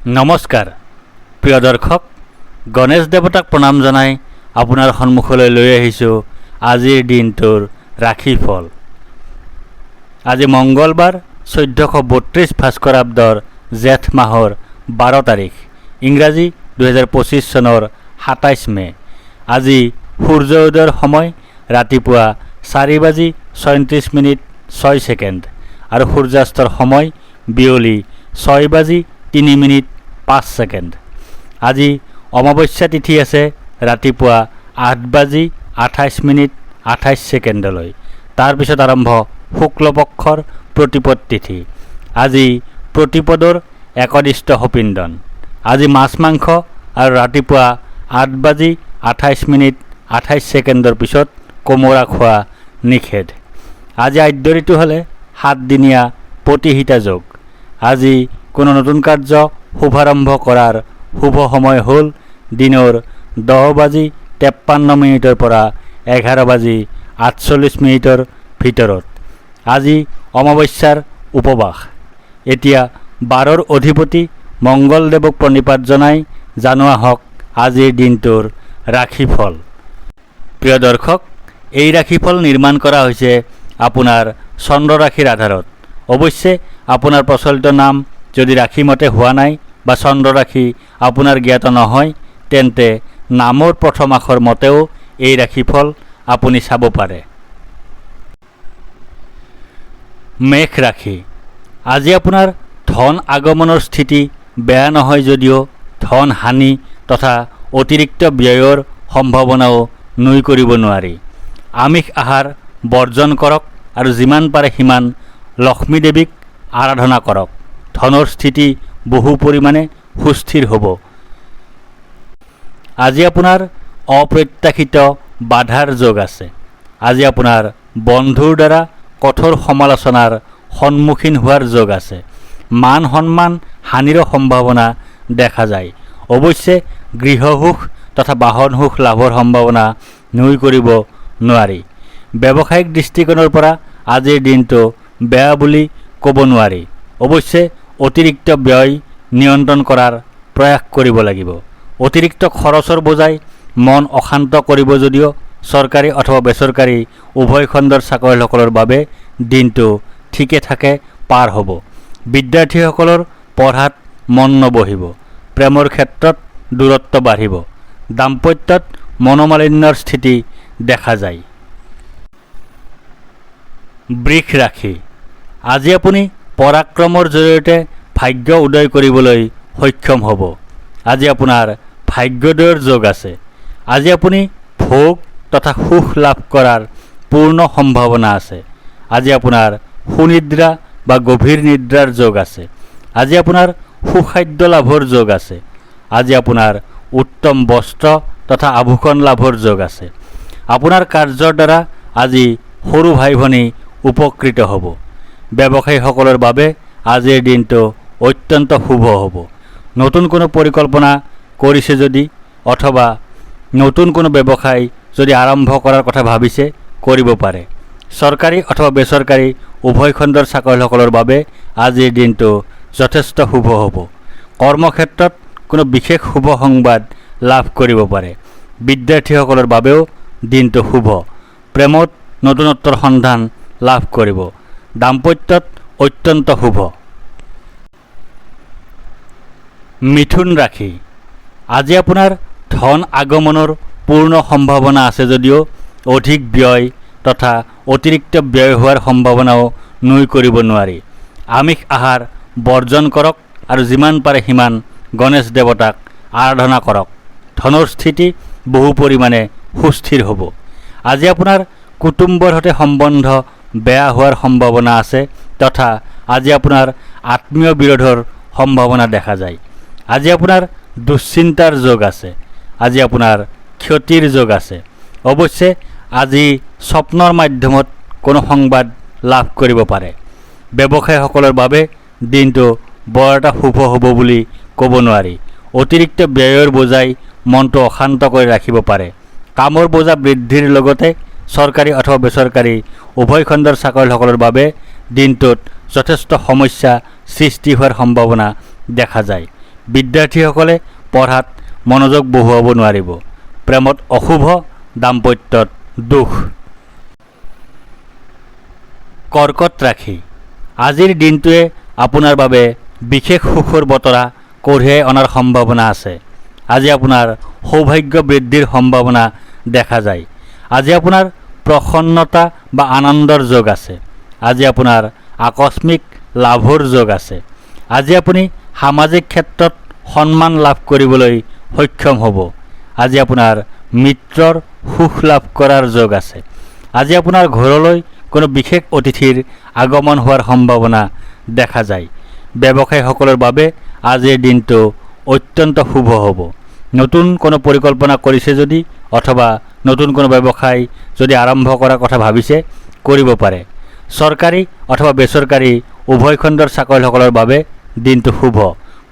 নমস্কাৰ প্ৰিয় দৰ্শক, গণেশ দেৱতাক প্ৰণাম জনাই আপোনাৰ সন্মুখলৈ লৈ আহিছোঁ আজিৰ দিনটোৰ ৰাশিফল। আজি মংগলবাৰ 1432 ভাস্কৰাব্দৰ জেঠ মাহৰ 12 তাৰিখ, ইংৰাজী 2025 চনৰ 27 মে। আজি সূৰ্য উদয়ৰ সময় ৰাতিপুৱা 4:37:06 আৰু সূৰ্যাস্তৰ সময় বিয়লি 6:03:05। আজি অমাৱস্যা তিথি আছে ৰাতিপুৱা 8:28:28 তাৰপিছত আৰম্ভ শুক্লপক্ষৰ প্ৰতিপদ তিথি। আজি প্ৰতিপদৰ একদিষ্ট সপিন্দন। আজি মাছ মাংস আৰু ৰাতিপুৱা 8:28:28 পিছত কোমোৰা খোৱা নিষেধ। আজি আদ্য ঋতু হ'লে 7 দিনীয়া প্ৰতিহিতা যোগ। আজি কোনো নতুন কাৰ্য শুভাৰম্ভ কৰাৰ শুভ সময় হ'ল দিনৰ 10:53 পৰা 11:48 ভিতৰত। আজি অমাৱস্যাৰ উপবাস। এতিয়া 12ৰ অধিপতি মংগলদেৱক প্ৰণিপাত জনাই জনোৱা হওক আজিৰ দিনটোৰ ৰাশিফল। প্ৰিয় দৰ্শক, এই ৰাশিফল নিৰ্মাণ কৰা হৈছে আপোনাৰ চন্দ্ৰ ৰাশিৰ আধাৰত। অৱশ্যে আপোনাৰ প্ৰচলিত নাম যদি ৰাশিমতে হোৱা নাই বা চন্দ্ৰ ৰাশি আপোনাৰ জ্ঞাত নহয়, তেন্তে নামৰ প্ৰথম আখৰ মতেও এই ৰাশিফল আপুনি চাব পাৰে। মেষ ৰাশি। আজি আপোনাৰ ধন আগমনৰ স্থিতি বেয়া নহয় যদিও ধন হানি তথা অতিৰিক্ত ব্যয়ৰ সম্ভাৱনাও নুই কৰিব নোৱাৰি। আমিষ আহাৰ বৰ্জন কৰক আৰু যিমান পাৰে সিমান লক্ষ্মী দেৱীক আৰাধনা কৰক। ধনৰ স্থিতি বহু পৰিমাণে সুস্থিৰ হ'ব। আজি আপোনাৰ অপ্ৰত্যাশিত বাধাৰ যোগ আছে। আজি আপোনাৰ বন্ধুৰ দ্বাৰা কঠোৰ সমালোচনাৰ সন্মুখীন হোৱাৰ যোগ আছে। মান সন্মান হানিৰো সম্ভাৱনা দেখা যায়। অৱশ্যে গৃহসুখ তথা বাহন সুখ লাভৰ সম্ভাৱনা নুই কৰিব নোৱাৰি। ব্যৱসায়িক দৃষ্টিকোণৰ পৰা আজিৰ দিনটো বেয়া বুলি ক'ব নোৱাৰি। অৱশ্যে অতিৰিক্ত ব্যয় নিয়ন্ত্ৰণ কৰাৰ প্ৰয়াস কৰিব লাগিব। অতিৰিক্ত খৰচৰ বোজাই মন অশান্ত কৰিব যদিও চৰকাৰী অথবা বেচৰকাৰী উভয় খণ্ডৰ চাকৰিয়ালসকলৰ বাবে দিনটো ঠিকে থাকে পাৰ হ'ব। বিদ্যাৰ্থীসকলৰ পঢ়াত মন নবহিব। প্ৰেমৰ ক্ষেত্ৰত দূৰত্ব বাঢ়িব। দাম্পত্যত মনোমালিন্যৰ স্থিতি দেখা যায়। বৃষ ৰাশি। আজি আপুনি পৰাক্ৰমৰ জৰিয়তে ভাগ্য উদয় কৰিবলৈ সক্ষম হ'ব। আজি আপোনাৰ ভাগ্যোদয়ৰ যোগ আছে। আজি আপুনি ভোগ তথা সুখ লাভ কৰাৰ পূৰ্ণ সম্ভাৱনা আছে। আজি আপোনাৰ সুনিদ্ৰা বা গভীৰ নিদ্ৰাৰ যোগ আছে। আজি আপোনাৰ সুখাদ্য লাভৰ যোগ আছে। আজি আপোনাৰ উত্তম বস্ত্ৰ তথা আভূষণ লাভৰ যোগ আছে। আপোনাৰ কাৰ্যৰ দ্বাৰা আজি সৰু ভাই ভনী উপকৃত হ'ব। ব্যৱসায়ীসকলৰ বাবে আজিৰ দিনটো অত্যন্ত শুভ হ'ব। নতুন কোনো পৰিকল্পনা কৰিছে যদি অথবা নতুন কোনো ব্যৱসায় যদি আৰম্ভ কৰাৰ কথা ভাবিছে, কৰিব পাৰে। চৰকাৰী অথবা বেচৰকাৰী উভয় খণ্ডৰ চাকৰিয়ালসকলৰ বাবে আজিৰ দিনটো যথেষ্ট শুভ হ'ব। কৰ্মক্ষেত্ৰত কোনো বিশেষ শুভ সংবাদ লাভ কৰিব পাৰে। বিদ্যাৰ্থীসকলৰ বাবেও দিনটো শুভ। প্ৰেমত নতুনত্বৰ সন্ধান লাভ কৰিব। দাম্পত্যত অত্যন্ত শুভ। মিথুন ৰাশি। আজি আপোনাৰ ধন আগমনৰ পূৰ্ণ সম্ভাৱনা আছে যদিও অধিক ব্যয় তথা অতিৰিক্ত ব্যয় হোৱাৰ সম্ভাৱনাও নুই কৰিব নোৱাৰি। আমিষ আহাৰ বৰ্জন কৰক আৰু যিমান পাৰে সিমান গণেশ দেৱতাক আৰাধনা কৰক। ধনৰ স্থিতি বহু পৰিমাণে সুস্থিৰ হ'ব। আজি আপোনাৰ কুটুম্বৰ সৈতে সম্বন্ধ বেয়া হোৱাৰ সম্ভাৱনা আছে তথা আজি আপোনাৰ আত্মীয় বিৰোধৰ সম্ভাৱনা দেখা যায়। আজি আপোনাৰ দুশ্চিন্তাৰ যোগ আছে। আজি আপোনাৰ ক্ষতিৰ যোগ আছে। অৱশ্যে আজি স্বপ্নৰ মাধ্যমত কোনো সংবাদ লাভ কৰিব পাৰে। ব্যৱসায়ীসকলৰ বাবে দিনটো বৰ এটা শুভ হ'ব বুলি ক'ব নোৱাৰি। অতিৰিক্ত ব্যয়ৰ বোজাই মনটো অশান্ত কৰি ৰাখিব পাৰে। কামৰ বোজা বৃদ্ধিৰ লগতে চৰকাৰী অথবা বেচৰকাৰী উভয় খণ্ডৰ চাকৰিয়ালসকলৰ বাবে দিনটোত যথেষ্ট সমস্যা সৃষ্টি হোৱাৰ সম্ভাৱনা দেখা যায়। বিদ্যাৰ্থীসকলে পঢ়াত মনোযোগ বহুৱাব নোৱাৰিব। প্ৰেমত অশুভ, দাম্পত্যত দুখ। কৰ্কট ৰাশি, আজিৰ দিনটোৱে আপোনাৰ বাবে বিশেষ সুখৰ বতৰা কঢ়িয়াই অনাৰ সম্ভাৱনা আছে। আজি আপোনাৰ সৌভাগ্য বৃদ্ধিৰ সম্ভাৱনা দেখা যায়। আজি আপোনাৰ প্ৰসন্নতা বা আনন্দৰ যোগ আছে। আজি আপোনাৰ আকস্মিক লাভৰ যোগ আছে। আজি আপুনি সামাজিক ক্ষেত্ৰত সন্মান লাভ কৰিবলৈ সক্ষম হ'ব। আজি আপোনাৰ মিত্ৰৰ সুখ লাভ কৰাৰ যোগ আছে। আজি আপোনাৰ ঘৰলৈ কোনো বিশেষ অতিথিৰ আগমন হোৱাৰ সম্ভাৱনা দেখা যায়। ব্যৱসায়ীসকলৰ বাবে আজিৰ দিনটো অত্যন্ত শুভ হ'ব। নতুন কোনো পৰিকল্পনা কৰিছে যদি অথবা নতুন কোনো ব্যৱসায় যদি আৰম্ভ কৰাৰ কথা ভাবিছে, কৰিব পাৰে। চৰকাৰী অথবা বেচৰকাৰী উভয় খণ্ডৰ চাকৰিয়ালসকলৰ বাবে দিনটো শুভ।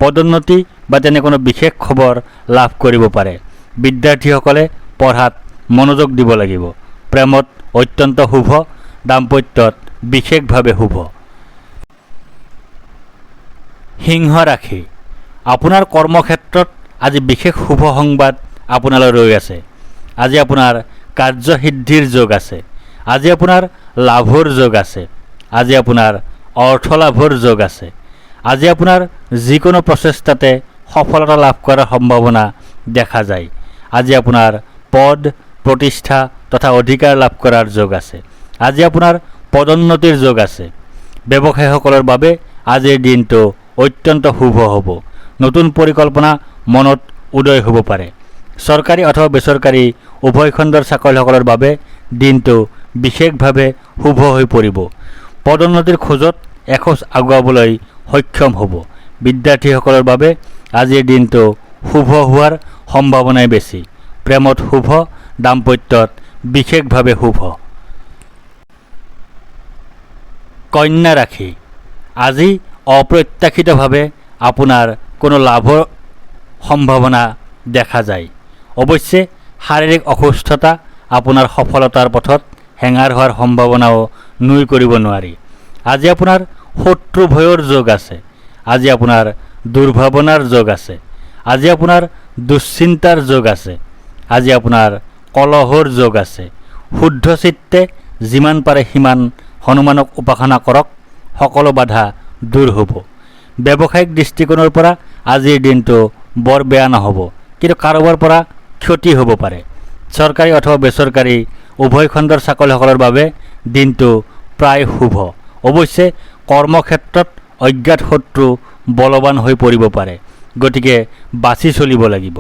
পদোন্নতি বা তেনে কোনো বিশেষ খবৰ লাভ কৰিব পাৰে। বিদ্যাৰ্থীসকলে পঢ়াত মনোযোগ দিব লাগিব। প্ৰেমত অত্যন্ত শুভ, দাম্পত্যত বিশেষভাৱে শুভ। সিংহ ৰাশি, আপোনাৰ কৰ্মক্ষেত্ৰত আজি বিশেষ শুভ সংবাদ আপোনালৈ ৰৈ আছে। আজি আপোনাৰ কাৰ্যসিদ্ধিৰ যোগ আছে। আজি আপোনাৰ লাভৰ যোগ আছে। আজি আপোনাৰ অৰ্থ লাভৰ যোগ আছে। আজি আপোনাৰ যিকোনো প্ৰচেষ্টাতে সফলতা লাভ কৰাৰ সম্ভাৱনা দেখা যায়। আজি আপোনাৰ পদ, প্ৰতিষ্ঠা তথা অধিকাৰ লাভ কৰাৰ যোগ আছে। আজি আপোনাৰ পদোন্নতিৰ যোগ আছে। ব্যৱসায়ীসকলৰ বাবে আজিৰ দিনটো অত্যন্ত শুভ হ'ব। নতুন পৰিকল্পনা মনত উদয় হ'ব পাৰে। চৰকাৰী অথবা বেচৰকাৰী উভয় খণ্ডৰ চাকৰিয়ালসকলৰ বাবে দিনটো বিশেষভাৱে শুভ হৈ পৰিব। পদোন্নতিৰ খোজত এখোজ আগুৱাবলৈ সক্ষম হ'ব। বিদ্যাৰ্থীসকলৰ বাবে আজিৰ দিনটো শুভ হোৱাৰ সম্ভাৱনাই বেছি। প্ৰেমত শুভ, দাম্পত্যত বিশেষভাৱে শুভ। কন্যা ৰাশি, আজি অপ্ৰত্যাশিতভাৱে আপোনাৰ কোনো লাভৰ সম্ভাৱনা দেখা যায়। অৱশ্যে শাৰীৰিক অসুস্থতা আপোনাৰ সফলতাৰ পথত হেঙাৰ হোৱাৰ সম্ভাৱনাও নুই কৰিব নোৱাৰি। আজি আপোনাৰ শত্ৰু ভয়ৰ যোগ আছে। আজি আপোনাৰ দুৰ্ভাৱনাৰ যোগ আছে। আজি আপোনাৰ দুশ্চিন্তাৰ যোগ আছে। আজি আপোনাৰ কলহৰ যোগ আছে। শুদ্ধ চিত্তে যিমান পাৰে সিমান হনুমানক উপাসনা কৰক, সকলো বাধা দূৰ হ'ব। ব্যৱসায়িক দৃষ্টিকোণৰ পৰা আজিৰ দিনটো বৰ বেয়া নহ'ব, কিন্তু কাৰোবাৰ পৰা ক্ষতি হ'ব পাৰে। চৰকাৰী অথবা বেচৰকাৰী উভয় খণ্ডৰ চাকৰিয়ালসকলৰ বাবে দিনটো প্ৰায় শুভ। অৱশ্যে কৰ্মক্ষেত্ৰত অজ্ঞাত শত্ৰু বলৱান হৈ পৰিব পাৰে, গতিকে বাছি চলিব লাগিব।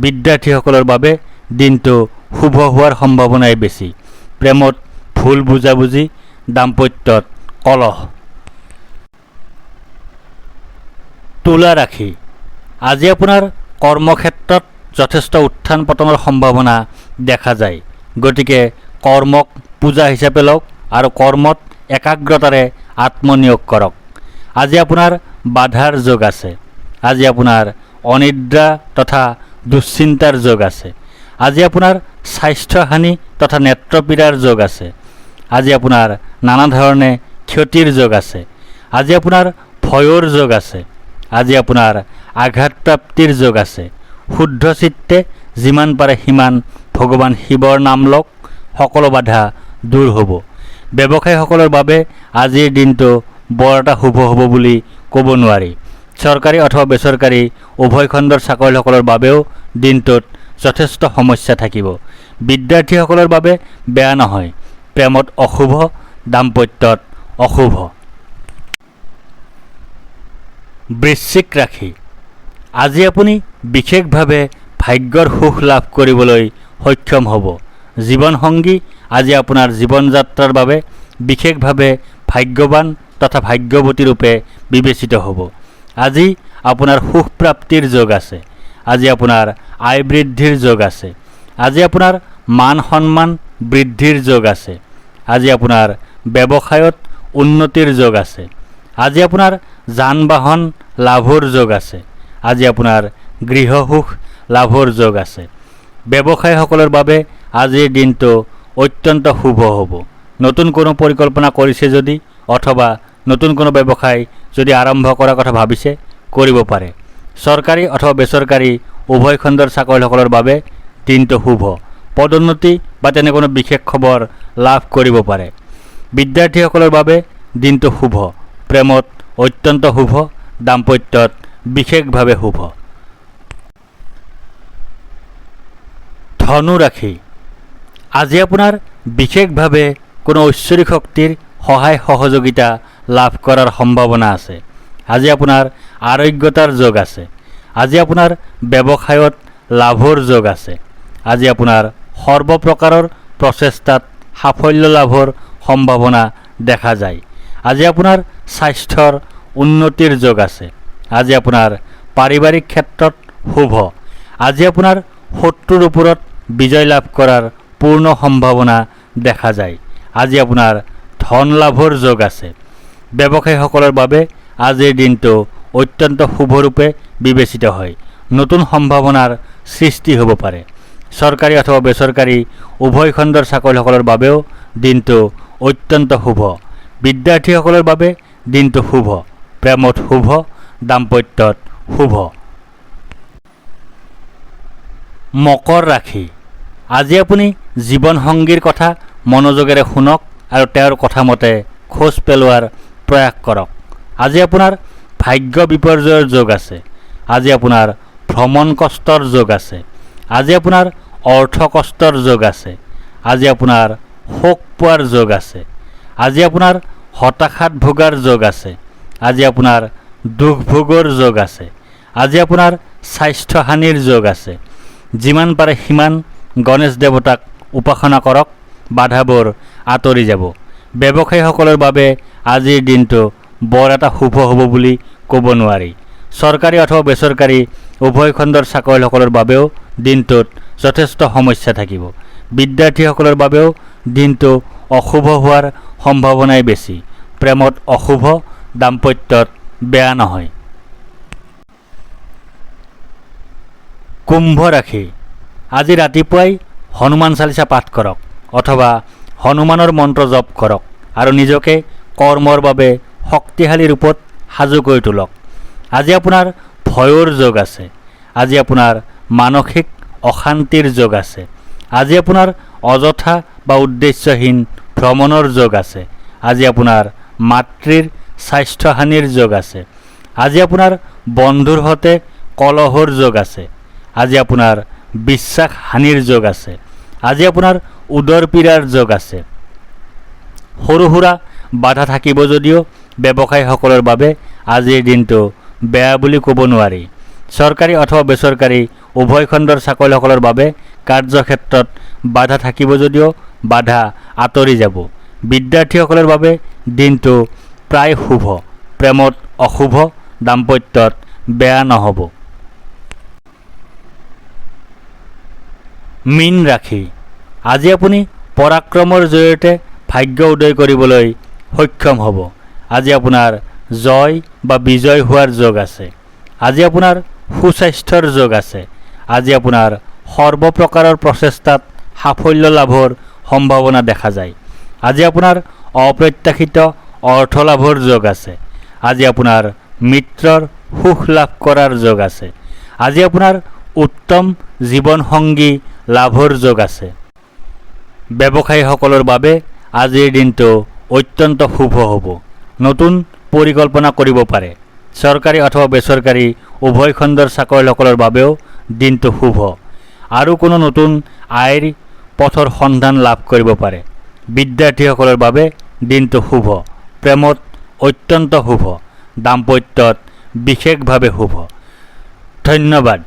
বিদ্যাৰ্থীসকলৰ বাবে দিনটো শুভ হোৱাৰ সম্ভাৱনাই বেছি। প্ৰেমত ভুল বুজাবুজি, দাম্পত্যত কলহ। তুলা ৰাশি, আজি আপোনাৰ কৰ্মক্ষেত্ৰত যথেষ্ট উত্থান পতনৰ সম্ভাৱনা দেখা যায়। গতিকে কৰ্মক পূজা হিচাপে লওক আৰু কৰ্মত একাগ্ৰতাৰে আত্মনিয়োগ কৰক। আজি আপোনাৰ বাধাৰ যোগ আছে। আজি আপোনাৰ অনিদ্ৰা তথা দুশ্চিন্তাৰ যোগ আছে। আজি আপোনাৰ স্বাস্থ্যহানি তথা নেত্ৰপীড়াৰ যোগ আছে। আজি আপোনাৰ নানা ধৰণে ক্ষতিৰ যোগ আছে। আজি আপোনাৰ ভয়ৰ যোগ আছে। আজি আপোনাৰ আঘাতপ্ৰাপ্তিৰ যোগ আছে। শুদ্ধ চিত্তে যিমান পাৰে সিমান ভগৱান শিৱৰ নাম লওক, সকলো বাধা দূৰ হ'ব। ব্যৱসায়ীসকলৰ বাবে আজিৰ দিনটো বৰ এটা শুভ হ'ব বুলি ক'ব নোৱাৰি। চৰকাৰী অথবা বেচৰকাৰী উভয় খণ্ডৰ চাকৰিয়ালসকলৰ বাবেও দিনটোত যথেষ্ট সমস্যা থাকিব। বিদ্যাৰ্থীসকলৰ বাবে বেয়া নহয়। প্ৰেমত অশুভ, দাম্পত্যত অশুভ। বৃশ্চিক ৰাশি, আজি আপুনি বিশেষভাৱে ভাগ্যৰ সুখ লাভ কৰিবলৈ সক্ষম হ'ব। জীৱনসংগী আজি আপোনাৰ জীৱন যাত্ৰাৰ বাবে বিশেষভাৱে ভাগ্যৱান তথা ভাগ্যৱতী ৰূপে বিবেচিত হ'ব। আজি আপোনাৰ সুখ প্ৰাপ্তিৰ যোগ আছে। আজি আপোনাৰ আয় বৃদ্ধিৰ যোগ আছে। আজি আপোনাৰ মান সন্মান বৃদ্ধিৰ যোগ আছে। আজি আপোনাৰ ব্যৱসায়ত উন্নতিৰ যোগ আছে। আজি আপোনাৰ যান বাহন লাভৰ যোগ আছে। আজি আপোনাৰ গৃহ সুখ লাভৰ যোগ আছে। ব্যৱসায়ীসকলৰ বাবে আজিৰ দিনটো অত্যন্ত শুভ হ'ব। নতুন কোনো পৰিকল্পনা কৰিছে যদি অথবা নতুন কোনো ব্যৱসায় যদি আৰম্ভ কৰাৰ কথা ভাবিছে, কৰিব পাৰে। চৰকাৰী অথবা বেচৰকাৰী উভয় খণ্ডৰ চাকৰিয়ালসকলৰ বাবে দিনটো শুভ। পদোন্নতি বা তেনে কোনো বিশেষ খবৰ লাভ কৰিব পাৰে। বিদ্যাৰ্থীসকলৰ বাবে দিনটো শুভ। প্ৰেমত অত্যন্ত শুভ, দাম্পত্যত বিশেষভাৱে শুভ। ধনু ৰাশি, আজি আপোনাৰ বিশেষভাৱে কোনো ঐশ্বৰিক শক্তিৰ সহায় সহযোগিতা লাভ কৰাৰ সম্ভাৱনা আছে। আজি আপোনাৰ আৰোগ্যতাৰ যোগ আছে। আজি আপোনাৰ ব্যৱসায়ত লাভৰ যোগ আছে। আজি আপোনাৰ সৰ্বপ্ৰকাৰৰ প্ৰচেষ্টাত সাফল্য লাভৰ সম্ভাৱনা দেখা যায়। আজি আপোনাৰ স্বাস্থ্যৰ উন্নতিৰ যোগ আছে। আজি আপোনাৰ পাৰিবাৰিক ক্ষেত্ৰত শুভ। আজি আপোনাৰ শত্ৰুৰ ওপৰত বিজয় লাভ কৰাৰ পূৰ্ণ সম্ভাৱনা দেখা যায়। আজি আপোনাৰ ধন লাভৰ যোগ আছে। ব্যৱসায়ীসকলৰ বাবে আজিৰ দিনটো অত্যন্ত শুভৰূপে বিবেচিত হয়। নতুন সম্ভাৱনাৰ সৃষ্টি হ'ব পাৰে। চৰকাৰী অথবা বেচৰকাৰী উভয় খণ্ডৰ চাকৰিয়ালসকলৰ বাবেও দিনটো অত্যন্ত শুভ। বিদ্যাৰ্থীসকলৰ বাবে দিনটো শুভ। প্ৰেমত শুভ, দাম্পত্যত শুভ। মকৰ ৰাশি, আজি আপুনি জীৱনসংগীৰ কথা মনোযোগেৰে শুনক আৰু তেওঁৰ কথা মতে খোজ পেলোৱাৰ প্ৰয়াস কৰক। আজি আপোনাৰ ভাগ্য বিপৰ্যয়ৰ যোগ আছে। আজি আপোনাৰ ভ্ৰমণ কষ্টৰ যোগ আছে। আজি আপোনাৰ অৰ্থ কষ্টৰ যোগ আছে। আজি আপোনাৰ শোক পোৱাৰ যোগ আছে। আজি আপোনাৰ হতাশাত ভোগাৰ যোগ আছে। আজি আপোনাৰ দুখ ভোগৰ যোগ আছে। আজি আপোনাৰ স্বাস্থ্যহানিৰ যোগ আছে। যিমান পাৰে সিমান গণেশ দেৱতাক উপাসনা কৰক, বাধাবোৰ আঁতৰি যাব। ব্যৱসায়ীসকলৰ বাবে আজিৰ দিনটো বৰ এটা শুভ হ'ব বুলি ক'ব নোৱাৰি। চৰকাৰী অথবা বেচৰকাৰী উভয় খণ্ডৰ চাকৰিয়ালসকলৰ বাবেও দিনটোত যথেষ্ট সমস্যা থাকিব। বিদ্যাৰ্থীসকলৰ বাবেও দিনটো অশুভ হোৱাৰ সম্ভাৱনাই বেছি। প্ৰেমত অশুভ, দাম্পত্যত বেয়া নহয়। কুম্ভ ৰাশি, আজি ৰাতিপুৱাই হনুমান চালিচা পাঠ কৰক অথবা হনুমানৰ মন্ত্ৰ জপ কৰক আৰু নিজকে কৰ্মৰ বাবে শক্তিশালী ৰূপত সাজু কৰি তোলক। আজি আপোনাৰ ভয়ৰ যোগ আছে। আজি আপোনাৰ মানসিক অশান্তিৰ যোগ আছে। আজি আপোনাৰ অযথা বা উদ্দেশ্যহীন ভ্ৰমণৰ যোগ আছে। আজি আপোনাৰ মাতৃৰ স্বাস্থ্যহানিৰ যোগ আছে। আজি আপোনাৰ বন্ধুৰ সৈতে কলহৰ যোগ আছে। আজি আপোনাৰ বিশ্বাসহানিৰ যোগ আছে। আজি আপোনাৰ উদৰ পীড়াৰ যোগ আছে। সৰু সুৰা বাধা থাকিব যদিও ব্যৱসায়ীসকলৰ বাবে আজিৰ দিনটো বেয়া বুলি ক'ব নোৱাৰি। চৰকাৰী অথবা বেচৰকাৰী উভয় খণ্ডৰ চাকৰিয়ালসকলৰ বাবে কাৰ্যক্ষেত্ৰত বাধা থাকিব যদিও বাধা আঁতৰি যাব। বিদ্যাৰ্থীসকলৰ বাবে দিনটো প্ৰায় শুভ। প্ৰেমত অশুভ, দাম্পত্যত বেয়া নহ'ব। মীন ৰাশি, আজি আপুনি পৰাক্ৰমৰ জৰিয়তে ভাগ্য উদয় কৰিবলৈ সক্ষম হ'ব। আজি আপোনাৰ জয় বা বিজয় হোৱাৰ যোগ আছে। আজি আপোনাৰ সুস্বাস্থ্যৰ যোগ আছে। আজি আপোনাৰ সৰ্বপ্ৰকাৰৰ প্ৰচেষ্টাত সাফল্য লাভৰ সম্ভাৱনা দেখা যায়। আজি আপোনাৰ অপ্ৰত্যাশিত অৰ্থ লাভৰ যোগ আছে। আজি আপোনাৰ মিত্ৰৰ সুখ লাভ কৰাৰ যোগ আছে। আজি আপোনাৰ উত্তম জীৱনসংগী লাভৰ যোগ আছে। ব্যৱসায়ীসকলৰ বাবে আজিৰ দিনটো অত্যন্ত শুভ হ'ব। নতুন পৰিকল্পনা কৰিব পাৰে। চৰকাৰী অথবা বেচৰকাৰী উভয় খণ্ডৰ চাকৰিয়ালসকলৰ বাবেও দিনটো শুভ। আৰু কোনো নতুন আয়ৰ পথৰ সন্ধান লাভ কৰিব পাৰে। বিদ্যাৰ্থীসকলৰ বাবে দিনটো শুভ। প্ৰেমত অত্যন্ত শুভ, দাম্পত্যত বিশেষভাৱে শুভ। ধন্যবাদ।